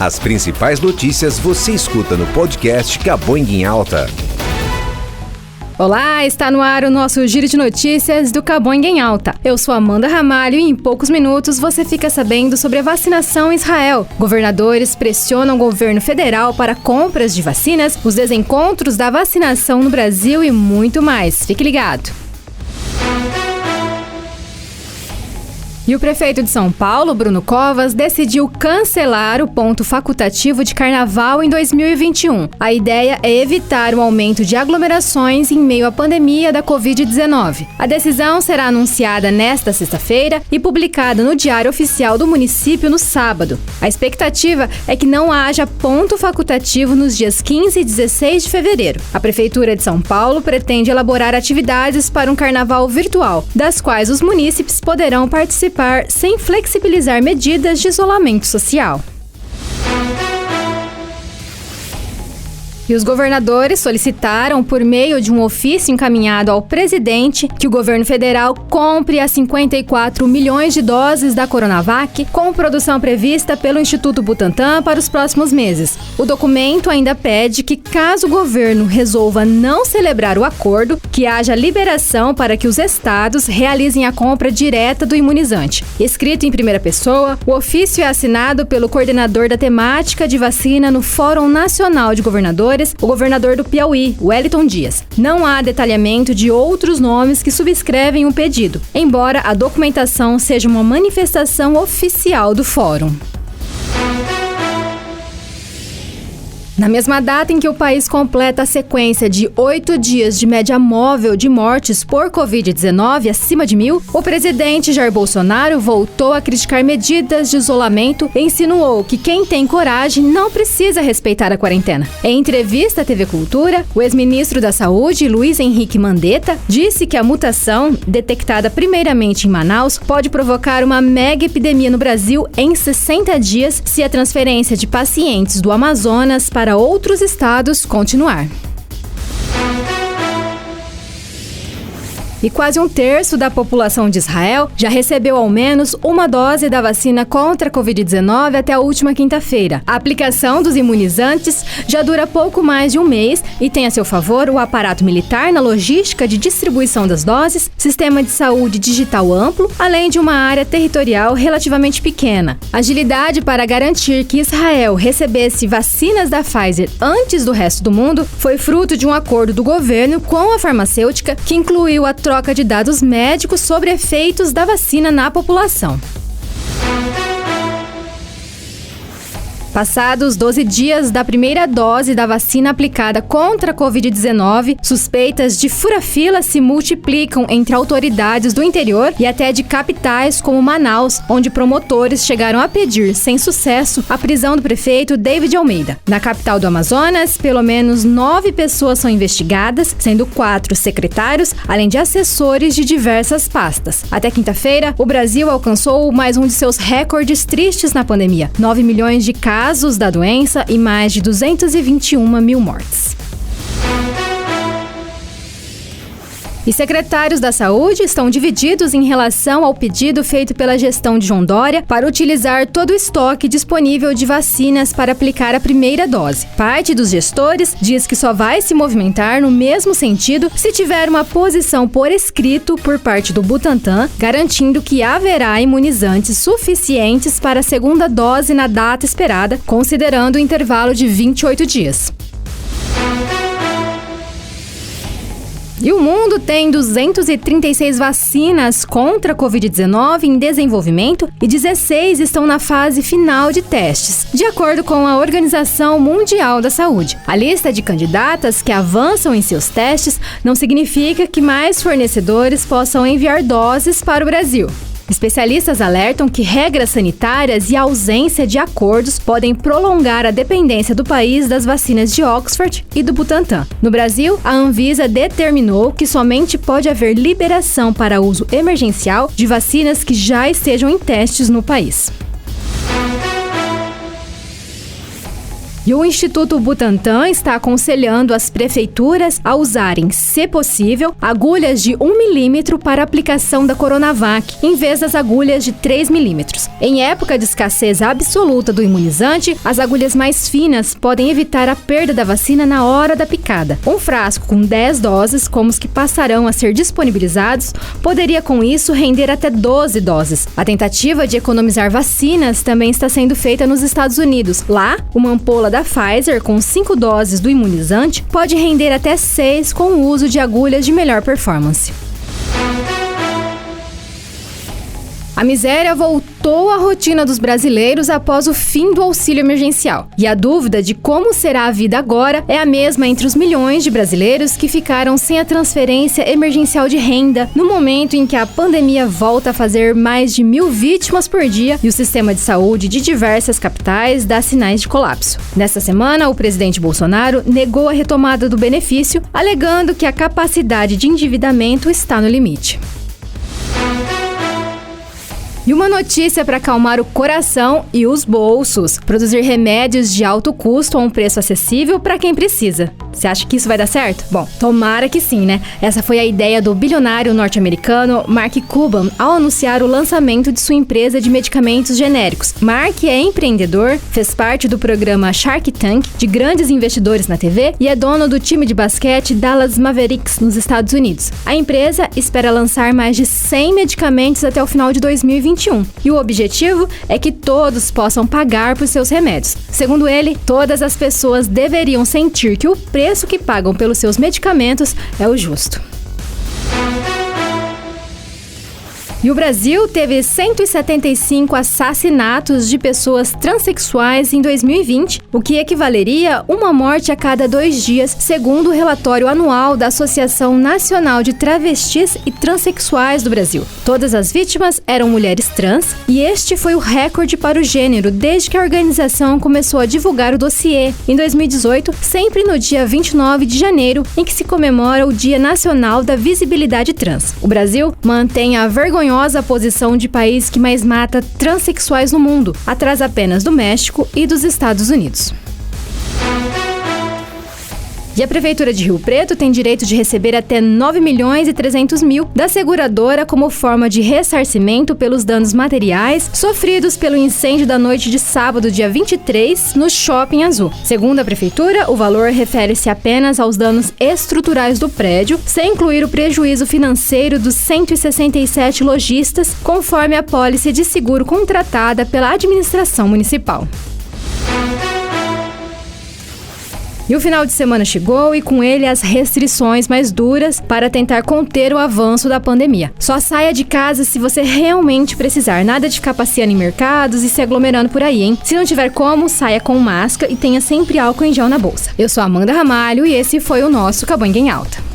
As principais notícias você escuta no podcast Caboinga em Alta. Olá, está no ar o nosso Giro de Notícias do Caboinga em Alta. Eu sou Amanda Ramalho e em poucos minutos você fica sabendo sobre a vacinação em Israel. Governadores pressionam o governo federal para compras de vacinas, os desencontros da vacinação no Brasil e muito mais. Fique ligado. E o prefeito de São Paulo, Bruno Covas, decidiu cancelar o ponto facultativo de carnaval em 2021. A ideia é evitar o aumento de aglomerações em meio à pandemia da Covid-19. A decisão será anunciada nesta sexta-feira e publicada no Diário Oficial do município no sábado. A expectativa é que não haja ponto facultativo nos dias 15 e 16 de fevereiro. A Prefeitura de São Paulo pretende elaborar atividades para um carnaval virtual, das quais os munícipes poderão participar sem flexibilizar medidas de isolamento social. E os governadores solicitaram, por meio de um ofício encaminhado ao presidente, que o governo federal compre as 54 milhões de doses da Coronavac, com produção prevista pelo Instituto Butantan para os próximos meses. O documento ainda pede que, caso o governo resolva não celebrar o acordo, que haja liberação para que os estados realizem a compra direta do imunizante. Escrito em primeira pessoa, o ofício é assinado pelo coordenador da temática de vacina no Fórum Nacional de Governadores, o governador do Piauí, Wellington Dias. Não há detalhamento de outros nomes que subscrevem o pedido, embora a documentação seja uma manifestação oficial do fórum. Na mesma data em que o país completa a sequência de 8 dias de média móvel de mortes por Covid-19 acima de 1.000, o presidente Jair Bolsonaro voltou a criticar medidas de isolamento e insinuou que quem tem coragem não precisa respeitar a quarentena. Em entrevista à TV Cultura, o ex-ministro da Saúde, Luiz Henrique Mandetta, disse que a mutação, detectada primeiramente em Manaus, pode provocar uma mega epidemia no Brasil em 60 dias se a transferência de pacientes do Amazonas para outros estados continuar. E quase um terço da população de Israel já recebeu ao menos uma dose da vacina contra a Covid-19 até a última quinta-feira. A aplicação dos imunizantes já dura pouco mais de um mês e tem a seu favor o aparato militar na logística de distribuição das doses, sistema de saúde digital amplo, além de uma área territorial relativamente pequena. Agilidade para garantir que Israel recebesse vacinas da Pfizer antes do resto do mundo foi fruto de um acordo do governo com a farmacêutica que incluiu a troca de dados médicos sobre efeitos da vacina na população. Passados 12 dias da primeira dose da vacina aplicada contra a Covid-19, suspeitas de fura-fila se multiplicam entre autoridades do interior e até de capitais como Manaus, onde promotores chegaram a pedir, sem sucesso, a prisão do prefeito David Almeida. Na capital do Amazonas, pelo menos 9 pessoas são investigadas, sendo 4 secretários, além de assessores de diversas pastas. Até quinta-feira, o Brasil alcançou mais um de seus recordes tristes na pandemia: 9 milhões de casos da doença e mais de 221 mil mortes. E secretários da Saúde estão divididos em relação ao pedido feito pela gestão de João Dória para utilizar todo o estoque disponível de vacinas para aplicar a primeira dose. Parte dos gestores diz que só vai se movimentar no mesmo sentido se tiver uma posição por escrito por parte do Butantan, garantindo que haverá imunizantes suficientes para a segunda dose na data esperada, considerando o intervalo de 28 dias. E o mundo tem 236 vacinas contra a Covid-19 em desenvolvimento e 16 estão na fase final de testes, de acordo com a Organização Mundial da Saúde. A lista de candidatas que avançam em seus testes não significa que mais fornecedores possam enviar doses para o Brasil. Especialistas alertam que regras sanitárias e a ausência de acordos podem prolongar a dependência do país das vacinas de Oxford e do Butantan. No Brasil, a Anvisa determinou que somente pode haver liberação para uso emergencial de vacinas que já estejam em testes no país. E E o Instituto Butantan está aconselhando as prefeituras a usarem, se possível, agulhas de 1 milímetro para aplicação da Coronavac, em vez das agulhas de 3 milímetros. Em época de escassez absoluta do imunizante, as agulhas mais finas podem evitar a perda da vacina na hora da picada. Um frasco com 10 doses, como os que passarão a ser disponibilizados, poderia com isso render até 12 doses. A tentativa de economizar vacinas também está sendo feita nos Estados Unidos. Lá, uma ampola da Pfizer com 5 doses do imunizante pode render até 6 com o uso de agulhas de melhor performance. A miséria voltou à rotina dos brasileiros após o fim do auxílio emergencial. E a dúvida de como será a vida agora é a mesma entre os milhões de brasileiros que ficaram sem a transferência emergencial de renda no momento em que a pandemia volta a fazer mais de 1.000 vítimas por dia e o sistema de saúde de diversas capitais dá sinais de colapso. Nesta semana, o presidente Bolsonaro negou a retomada do benefício, alegando que a capacidade de endividamento está no limite. E uma notícia para acalmar o coração e os bolsos: produzir remédios de alto custo a um preço acessível para quem precisa. Você acha que isso vai dar certo? Bom, tomara que sim, né? Essa foi a ideia do bilionário norte-americano Mark Cuban ao anunciar o lançamento de sua empresa de medicamentos genéricos. Mark é empreendedor, fez parte do programa Shark Tank de grandes investidores na TV e é dono do time de basquete Dallas Mavericks nos Estados Unidos. A empresa espera lançar mais de 100 medicamentos até o final de 2021 e o objetivo é que todos possam pagar por seus remédios. Segundo ele, todas as pessoas deveriam sentir que o preço que pagam pelos seus medicamentos é o justo. E o Brasil teve 175 assassinatos de pessoas transexuais em 2020, o que equivaleria uma morte a cada 2 dias, segundo o relatório anual da Associação Nacional de Travestis e Transsexuais do Brasil. Todas as vítimas eram mulheres trans e este foi o recorde para o gênero desde que a organização começou a divulgar o dossiê em 2018, sempre no dia 29 de janeiro, em que se comemora o Dia Nacional da Visibilidade Trans. O Brasil mantém a vergonhosa posição de país que mais mata transexuais no mundo, atrás apenas do México e dos Estados Unidos. E a Prefeitura de Rio Preto tem direito de receber até 9.300.000 da seguradora como forma de ressarcimento pelos danos materiais sofridos pelo incêndio da noite de sábado, dia 23, no Shopping Azul. Segundo a Prefeitura, o valor refere-se apenas aos danos estruturais do prédio, sem incluir o prejuízo financeiro dos 167 lojistas, conforme a apólice de seguro contratada pela administração municipal. E o final de semana chegou e com ele as restrições mais duras para tentar conter o avanço da pandemia. Só saia de casa se você realmente precisar, nada de ficar passeando em mercados e se aglomerando por aí, hein? Se não tiver como, saia com máscara e tenha sempre álcool em gel na bolsa. Eu sou Amanda Ramalho e esse foi o nosso Cabanguinha em Alta.